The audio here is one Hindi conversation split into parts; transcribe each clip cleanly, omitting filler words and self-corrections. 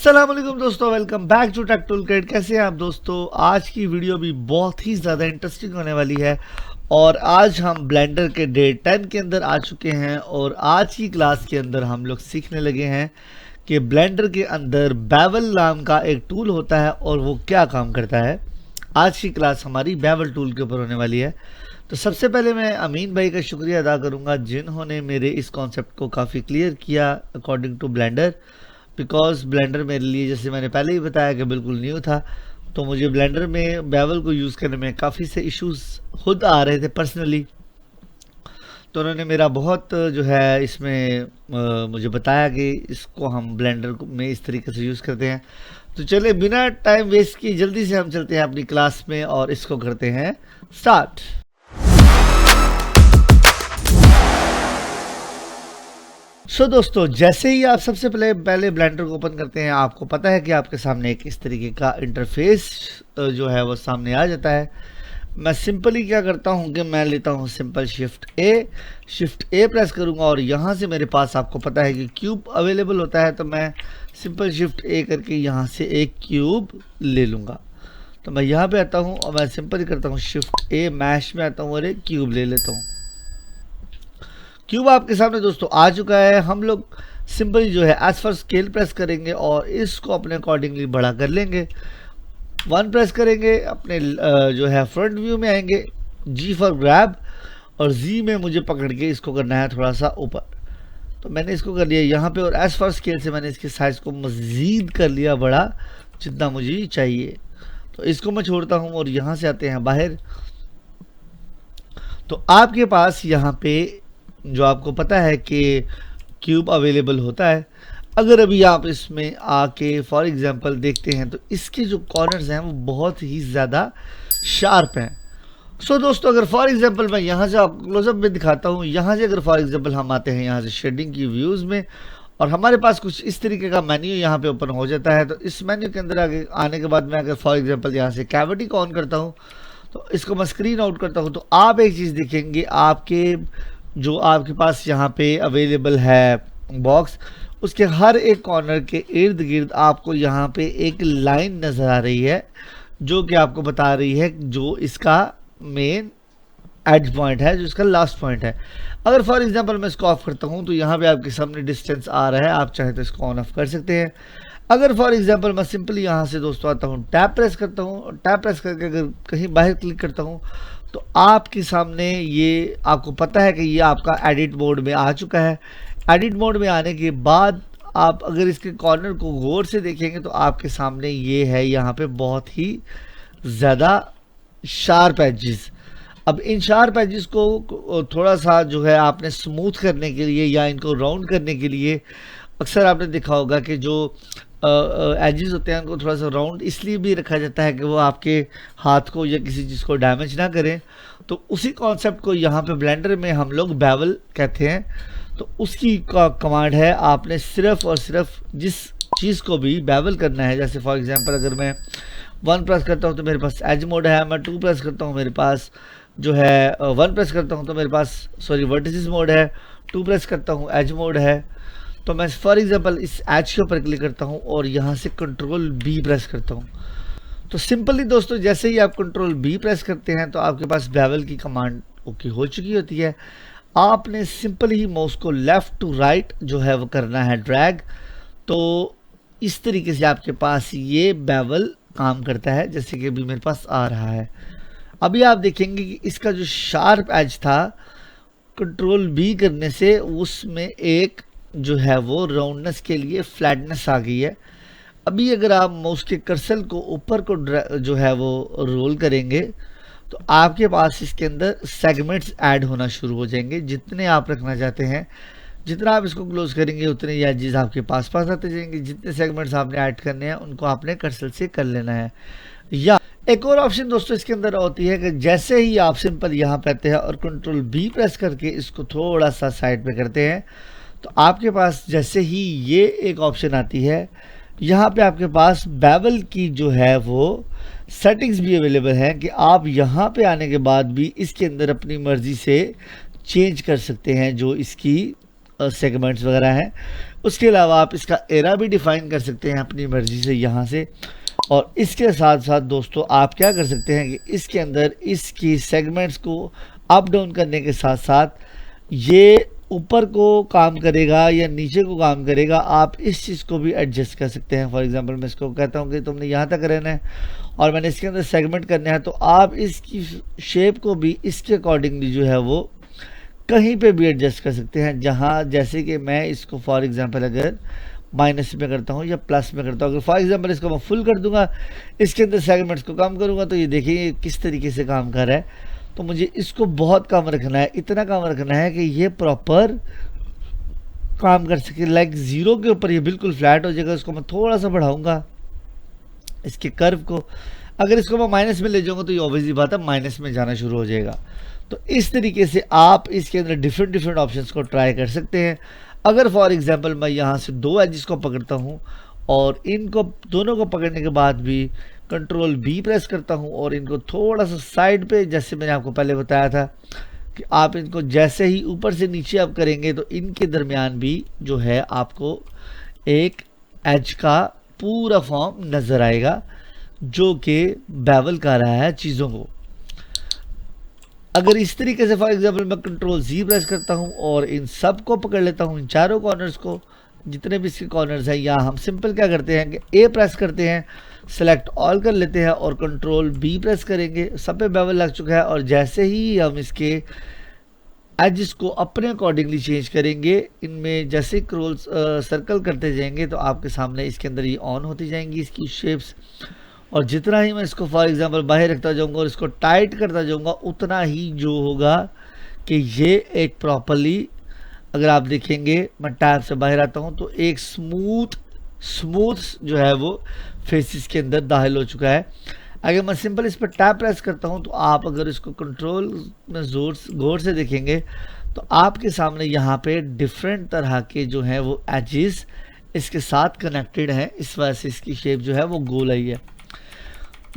अस्सलाम वालेकुम दोस्तों, welcome back to tech toolkit. कैसे हैं आप दोस्तों? आज की वीडियो भी बहुत ही ज़्यादा इंटरेस्टिंग होने वाली है और आज हम ब्लेंडर के डे 10 के अंदर आ चुके हैं और आज की क्लास के अंदर हम लोग सीखने लगे हैं कि ब्लेंडर के अंदर बेवल नाम का एक टूल होता है और वो क्या काम करता है। आज की क्लास हमारी बेवल टूल के ऊपर होने वाली है। तो सबसे पहले मैं अमीन भाई का शुक्रिया अदा करूंगा जिन्होंने मेरे इस कॉन्सेप्ट को काफ़ी क्लियर किया according to blender. Because blender मेरे लिए, जैसे मैंने पहले ही बताया, कि बिल्कुल न्यू था, तो मुझे ब्लेंडर में बेवल को यूज़ करने में काफ़ी से इश्यूज खुद आ रहे थे पर्सनली। तो उन्होंने मेरा बहुत जो है इसमें मुझे बताया कि इसको हम ब्लेंडर में इस तरीके से यूज़ करते हैं। तो चलिए बिना टाइम वेस्ट किए जल्दी से हम चलते हैं अपनी क्लास में और इसको करते हैं स्टार्ट। दोस्तों, जैसे ही आप सबसे पहले ब्लेंडर को ओपन करते हैं, आपको पता है कि आपके सामने एक इस तरीके का इंटरफेस जो है वो सामने आ जाता है। मैं सिंपली क्या करता हूं कि मैं लेता हूं सिंपल शिफ्ट ए प्रेस करूंगा और यहां से मेरे पास, आपको पता है कि क्यूब अवेलेबल होता है, तो मैं सिंपल शिफ्ट ए करके यहां से एक क्यूब ले लूंगा। तो मैं यहां पे आता हूं और मैं सिंपली करता हूं शिफ्ट ए, मैश में आता हूं और एक क्यूब ले लेता हूं। क्यूब आपके सामने दोस्तों आ चुका है। हम लोग सिंपली जो है एज फॉर स्केल प्रेस करेंगे और इसको अपने अकॉर्डिंगली बड़ा कर लेंगे। 1 प्रेस करेंगे, अपने जो है फ्रंट व्यू में आएंगे, जी फॉर ग्रैब, और जी में मुझे पकड़ के इसको करना है थोड़ा सा ऊपर। तो मैंने इसको कर लिया यहाँ पे और एज फॉर स्केल से मैंने इसके साइज को मज़ीद कर लिया बड़ा जितना मुझे चाहिए। तो इसको मैं छोड़ता हूँ और यहाँ से आते हैं बाहर। तो आपके पास यहाँ पे जो आपको पता है कि क्यूब अवेलेबल होता है। अगर अभी आप इसमें आके फॉर एग्जांपल देखते हैं तो इसके जो कॉर्नर्स हैं वो बहुत ही ज़्यादा शार्प हैं। दोस्तों, अगर फॉर एग्जांपल मैं यहाँ से आपको क्लोजअप में दिखाता हूँ, यहाँ से अगर फॉर एग्जांपल हम आते हैं यहाँ से शेडिंग की व्यूज़ में और हमारे पास कुछ इस तरीके का मेन्यू यहाँ पे ओपन हो जाता है। तो इस मेन्यू के अंदर आगे आने के बाद मैं अगर फॉर एग्जाम्पल यहाँ से कैविटी को ऑन करता हूँ, तो इसको मैं स्क्रीन आउट करता हूँ, तो आप एक चीज़ देखेंगे, जो आपके पास यहाँ पे अवेलेबल है बॉक्स, उसके हर एक कॉर्नर के इर्द गिर्द आपको यहाँ पे एक लाइन नज़र आ रही है जो कि आपको बता रही है जो इसका मेन एज पॉइंट है, जो इसका लास्ट पॉइंट है। अगर फॉर एग्जांपल मैं इसको ऑफ करता हूँ तो यहाँ पे आपके सामने डिस्टेंस आ रहा है, आप चाहे तो इसको ऑन ऑफ कर सकते हैं। अगर फॉर एग्जांपल मैं सिंपली यहाँ से दोस्तों आता हूँ, टैप प्रेस करता हूँ, टैप प्रेस करके अगर कहीं बाहर क्लिक करता हूँ तो आपके सामने ये, आपको पता है कि ये आपका एडिट मोड में आ चुका है। एडिट मोड में आने के बाद आप अगर इसके कॉर्नर को गौर से देखेंगे तो आपके सामने ये है यहाँ पे बहुत ही ज़्यादा शार्प एजेस। अब इन शार्प एजेस को थोड़ा सा जो है आपने स्मूथ करने के लिए या इनको राउंड करने के लिए, अक्सर आपने देखा होगा कि जो एजेस होते हैं उनको थोड़ा सा राउंड इसलिए भी रखा जाता है कि वो आपके हाथ को या किसी चीज़ को डैमेज ना करें। तो उसी कॉन्सेप्ट को यहाँ पे ब्लेंडर में हम लोग बेवल कहते हैं। तो उसकी का कमांड है, आपने सिर्फ और सिर्फ जिस चीज़ को भी बेवल करना है, जैसे फॉर एग्जांपल अगर मैं 1 प्रेस करता हूँ तो मेरे पास एज मोड है, मैं 2 प्रेस करता हूँ मेरे पास जो है 1 प्रेस करता हूँ तो मेरे पास वर्टिसिस मोड है, 2 प्रेस करता हूँ एज मोड है। तो मैं फॉर एग्जांपल इस एज के ऊपर क्लिक करता हूँ और यहाँ से कंट्रोल बी प्रेस करता हूँ। तो सिंपली दोस्तों, जैसे ही आप कंट्रोल बी प्रेस करते हैं तो आपके पास बेवल की कमांड ओके हो चुकी होती है। आपने सिंपल ही माउस को लेफ़्ट टू राइट जो है वो करना है ड्रैग। तो इस तरीके से आपके पास ये बेवल काम करता है, जैसे कि अभी मेरे पास आ रहा है। अभी आप देखेंगे कि इसका जो शार्प एज था, कंट्रोल बी करने से उसमें एक जो है वो राउंडनेस के लिए फ्लैटनेस आ गई है। अभी अगर आप माउस के कर्सर को ऊपर को जो है वो रोल करेंगे तो आपके पास इसके अंदर सेगमेंट्स ऐड होना शुरू हो जाएंगे। जितने आप रखना चाहते हैं, जितना आप इसको क्लोज करेंगे उतने ये एजेस आपके पास आते जाएंगे। जितने सेगमेंट्स आपने ऐड करने हैं उनको आपने कर्सर से कर लेना है। या एक और ऑप्शन दोस्तों इसके अंदर होती है कि जैसे ही आप सिंपल यहाँ पे आते हैं और कंट्रोल बी प्रेस करके इसको थोड़ा सा साइड पे करते हैं तो आपके पास जैसे ही ये एक ऑप्शन आती है, यहाँ पे आपके पास बेवल की जो है वो सेटिंग्स भी अवेलेबल हैं कि आप यहाँ पे आने के बाद भी इसके अंदर अपनी मर्ज़ी से चेंज कर सकते हैं जो इसकी सेगमेंट्स वगैरह हैं। उसके अलावा आप इसका एरा भी डिफाइन कर सकते हैं अपनी मर्जी से यहाँ से। और इसके साथ साथ दोस्तों आप क्या कर सकते हैं कि इसके अंदर इसकी सेगमेंट्स को अप डाउन करने के साथ साथ ये ऊपर को काम करेगा या नीचे को काम करेगा, आप इस चीज़ को भी एडजस्ट कर सकते हैं। फॉर एग्जांपल मैं इसको कहता हूँ कि तुमने यहाँ तक रहना है और मैंने इसके अंदर सेगमेंट करना है, तो आप इसकी शेप को भी इसके अकॉर्डिंगली जो है वो कहीं पे भी एडजस्ट कर सकते हैं। जहाँ जैसे कि मैं इसको फॉर एग्जांपल अगर माइनस में करता हूँ या प्लस में करता हूँ, अगर फॉर एग्जांपल इसको मैं फुल कर दूंगा, इसके अंदर सेगमेंट्स को कम करूँगा, तो ये देखिए किस तरीके से काम कर रहा है। तो मुझे इसको बहुत कम रखना है, इतना कम रखना है कि ये प्रॉपर काम कर सके। लाइक ज़ीरो के ऊपर ये बिल्कुल फ्लैट हो जाएगा। इसको मैं थोड़ा सा बढ़ाऊंगा इसके कर्व को, अगर इसको मैं माइनस में ले जाऊंगा तो ये ऑब्वियसली बात है माइनस में जाना शुरू हो जाएगा। तो इस तरीके से आप इसके अंदर डिफरेंट डिफरेंट ऑप्शंस को ट्राई कर सकते हैं। अगर फॉर एग्जांपल मैं यहाँ से दो एजेस को पकड़ता हूँ और इनको दोनों को पकड़ने के बाद भी कंट्रोल बी प्रेस करता हूँ और इनको थोड़ा सा साइड पे, जैसे मैंने आपको पहले बताया था कि आप इनको जैसे ही ऊपर से नीचे आप करेंगे तो इनके दरमियान भी जो है आपको एक एज का पूरा फॉर्म नज़र आएगा जो कि बेवल कर रहा है चीज़ों को। अगर इस तरीके से फॉर एग्जांपल मैं कंट्रोल जी प्रेस करता हूं और इन सब को पकड़ लेता हूं, इन चारों कॉर्नर्स को, जितने भी इसके कॉर्नर्स हैं, या हम सिंपल क्या करते हैं कि ए प्रेस करते हैं, सेलेक्ट ऑल कर लेते हैं और कंट्रोल बी प्रेस करेंगे, सब पे बेवल लग चुका है। और जैसे ही हम इसके एजेस को अपने अकॉर्डिंगली चेंज करेंगे, इनमें जैसे क्रॉल सर्कल करते जाएंगे तो आपके सामने इसके अंदर ये ऑन होती जाएंगी इसकी शेप्स। और जितना ही मैं इसको फॉर एग्जांपल बाहर रखता जाऊंगा और इसको टाइट करता जाऊंगा, उतना ही जो होगा कि ये एक प्रॉपरली, अगर आप देखेंगे मैं टैब से बाहर आता हूं तो एक स्मूथ जो है वो फेसिस के अंदर दाखिल हो चुका है। अगर मैं सिंपल इस पर टैब प्रेस करता हूं तो आप अगर इसको कंट्रोल में गौर से देखेंगे तो आपके सामने यहाँ पे डिफरेंट तरह के जो हैं वो एजेस इसके साथ कनेक्टेड हैं, इस वजह से इसकी शेप जो है वो गोल आई है।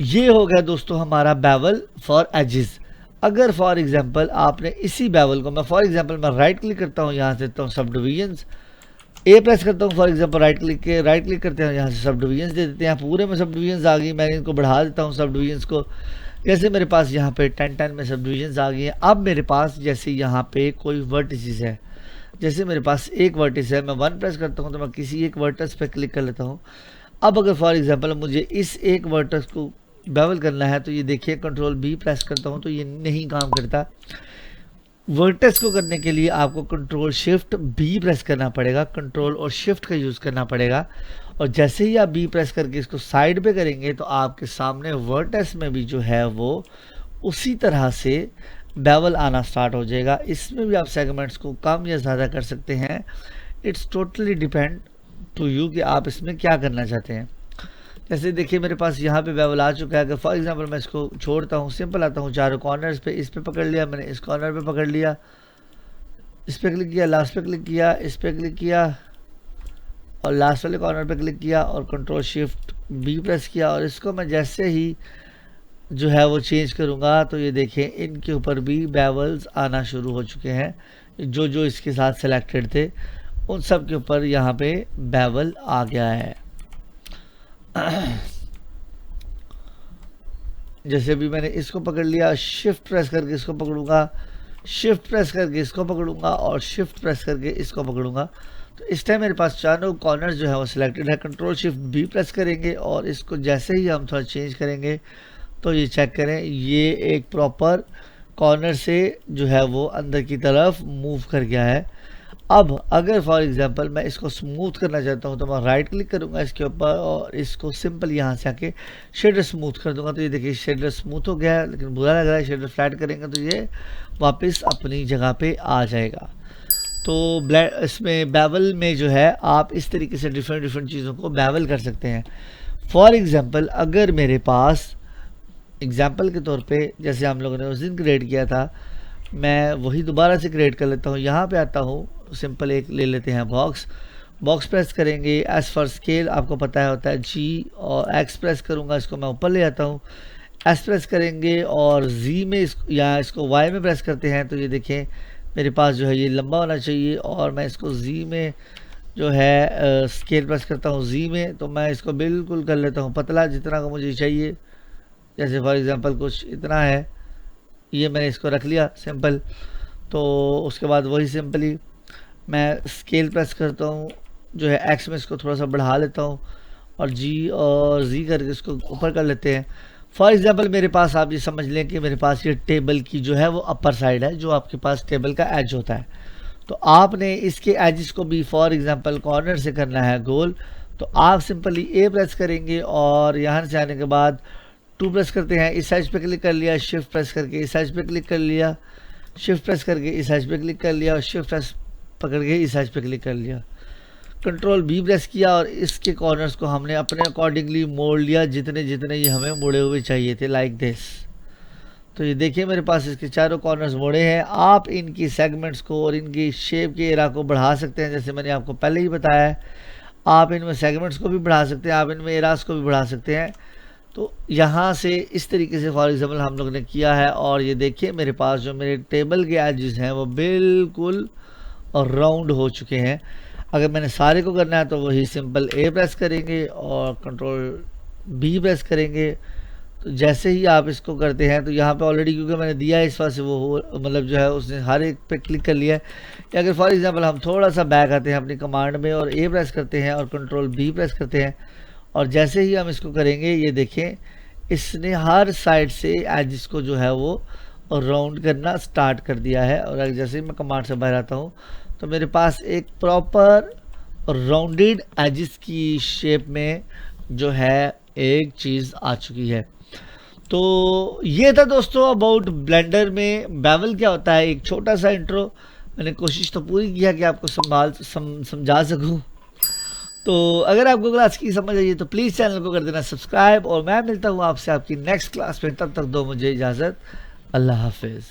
ये हो गया दोस्तों हमारा बेवल फॉर एजेस। अगर फॉर एग्जांपल आपने इसी बेवल को, मैं फॉर एग्जांपल मैं राइट क्लिक करता हूँ, यहाँ से देता हूँ सब डिवीजन्स, ए प्रेस करता हूँ फॉर एग्जांपल राइट क्लिक करते हैं, यहाँ से सब डिवीजन्स दे देते हैं, पूरे में सब डिवीजन्स आ गई। मैंने इनको बढ़ा देता हूँ सब डिवीजन्स को, जैसे मेरे पास यहाँ पे 10 में सब डिवीजन्स आ गई हैं। अब मेरे पास जैसे यहाँ पे कोई वर्टिसेस है, जैसे मेरे पास एक वर्टिस है, मैं 1 प्रेस करता हूँ तो मैं किसी एक वर्टिस पे क्लिक कर लेता हूँ। अब अगर फॉर एग्जांपल मुझे इस एक वर्टिस को बेवल करना है तो ये देखिए कंट्रोल बी प्रेस करता हूँ तो ये नहीं काम करता। वर्टेक्स को करने के लिए आपको कंट्रोल शिफ्ट बी प्रेस करना पड़ेगा, कंट्रोल और शिफ्ट का यूज़ करना पड़ेगा। और जैसे ही आप बी प्रेस करके इसको साइड पे करेंगे तो आपके सामने वर्टेक्स में भी जो है वो उसी तरह से बेवल आना स्टार्ट हो जाएगा। इसमें भी आप सेगमेंट्स को कम या ज़्यादा कर सकते हैं, it's totally depend to you कि आप इसमें क्या करना चाहते हैं। जैसे देखिए मेरे पास यहाँ पे बेवल आ चुका है। अगर फॉर एग्जांपल मैं इसको छोड़ता हूँ, सिंपल आता हूँ चारों कॉर्नर्स पे, इस पे पकड़ लिया मैंने, इस कॉर्नर पे पकड़ लिया, इस पे क्लिक किया, लास्ट पे क्लिक किया, इस पे क्लिक किया और लास्ट वाले कॉर्नर पे क्लिक किया और कंट्रोल शिफ्ट बी प्रेस किया। और इसको मैं जैसे ही जो है वो चेंज करूँगा तो ये देखें इनके ऊपर भी बेवल्स आना शुरू हो चुके हैं। जो जो इसके साथ सिलेक्टेड थे उन सब के ऊपर यहाँ पे बेवल आ गया है। जैसे भी मैंने इसको पकड़ लिया, शिफ्ट प्रेस करके इसको पकड़ूंगा, शिफ्ट प्रेस करके इसको पकड़ूंगा और शिफ्ट प्रेस करके इसको पकड़ूंगा, तो इस टाइम मेरे पास चारों कॉर्नर जो है वो सिलेक्टेड है। कंट्रोल शिफ्ट बी प्रेस करेंगे और इसको जैसे ही हम थोड़ा चेंज करेंगे तो ये चेक करें ये एक प्रॉपर कॉर्नर से जो है वो अंदर की तरफ मूव कर गया है। अब अगर फॉर एग्जांपल मैं इसको स्मूथ करना चाहता हूं तो मैं राइट क्लिक करूंगा इसके ऊपर और इसको सिंपल यहां से आके शेडर स्मूथ कर दूंगा। तो ये देखिए शेडर स्मूथ हो गया है, लेकिन बुरा लग रहा है। शेडर फ्लैट करेंगे तो ये वापस अपनी जगह पे आ जाएगा। तो इसमें बेवल में जो है आप इस तरीके से डिफरेंट चीज़ों को बेवल कर सकते हैं। फॉर एग्जाम्पल अगर मेरे पास एग्जाम्पल के तौर पे जैसे हम लोगों ने उस दिन क्रिएट किया था, मैं वही दोबारा से क्रिएट कर लेता हूँ। यहाँ पे आता हूँ, सिंपल एक ले लेते हैं बॉक्स प्रेस करेंगे, एस फॉर स्केल आपको पता है होता है जी, और एक्स प्रेस करूँगा, इसको मैं ऊपर ले आता हूँ, एस प्रेस करेंगे और जी में या इसको वाई में प्रेस करते हैं तो ये देखें मेरे पास जो है ये लंबा होना चाहिए और मैं इसको जी में जो है स्केल प्रेस करता हूँ जी में, तो मैं इसको बिल्कुल कर लेता हूँ पतला, जितना का मुझे चाहिए। जैसे फॉर एग्जांपल कुछ इतना है, ये मैंने इसको रख लिया सिंपल। तो उसके बाद वही सिंपली मैं स्केल प्रेस करता हूँ, जो है एक्स में इसको थोड़ा सा बढ़ा लेता हूँ, और जी और जी करके इसको ऊपर कर लेते हैं। फॉर एग्जांपल मेरे पास आप ये समझ लें कि मेरे पास ये टेबल की जो है वो अपर साइड है, जो आपके पास टेबल का एज होता है। तो आपने इसके एजिस को भी फॉर एग्जांपल कॉर्नर से करना है गोल, तो आप सिंपली ए प्रेस करेंगे और यहाँ से आने के बाद 2 प्रेस करते हैं, इस साइज पे क्लिक कर लिया, शिफ्ट प्रेस करके इस साइज पे क्लिक कर लिया, शिफ्ट प्रेस करके इस साइज पे क्लिक कर लिया, और शिफ्ट प्रेस पकड़ के इस साइज पे क्लिक कर लिया, कंट्रोल बी प्रेस किया, और इसके कॉर्नर्स को हमने अपने अकॉर्डिंगली मोड़ लिया, जितने जितने ये हमें मुड़े हुए चाहिए थे, लाइक दिस। तो ये देखिए मेरे पास इसके चारों कॉर्नर्स मोड़े हैं। आप इनकी सेगमेंट्स को और इनकी शेप के एरा को बढ़ा सकते हैं, जैसे मैंने आपको पहले ही बताया है। आप इनमें सेगमेंट्स को भी बढ़ा सकते हैं, आप इनमें एरास को भी बढ़ा सकते हैं। तो यहाँ से इस तरीके से फॉर एग्जाम्पल हम लोग ने किया है, और ये देखिए मेरे पास जो मेरे टेबल के एजेस हैं वो बिल्कुल राउंड हो चुके हैं। अगर मैंने सारे को करना है तो वही सिंपल ए प्रेस करेंगे और कंट्रोल बी प्रेस करेंगे। तो जैसे ही आप इसको करते हैं, तो यहाँ पे ऑलरेडी क्योंकि मैंने दिया है इस वजह से वो मतलब जो है उसने हर एक पे क्लिक कर लिया है। या अगर फॉर एग्जांपल हम थोड़ा सा बैक आते हैं अपनी कमांड में और ए प्रेस करते हैं और कंट्रोल बी प्रेस करते हैं, और जैसे ही हम इसको करेंगे ये देखें इसने हर साइड से एजिस को जो है वो राउंड करना स्टार्ट कर दिया है। और जैसे ही मैं कमांड से बाहर आता हूँ तो मेरे पास एक प्रॉपर राउंडेड एजिस की शेप में जो है एक चीज़ आ चुकी है। तो ये था दोस्तों अबाउट ब्लेंडर में बेवल क्या होता है, एक छोटा सा इंट्रो। मैंने कोशिश तो पूरी किया कि आपको समझा सकूं। तो अगर आपको क्लास की समझ आई तो प्लीज़ चैनल को कर देना सब्सक्राइब, और मैं मिलता हूँ आपसे आपकी नेक्स्ट क्लास में। तब तक दो मुझे इजाज़त, अल्लाह हाफिज़।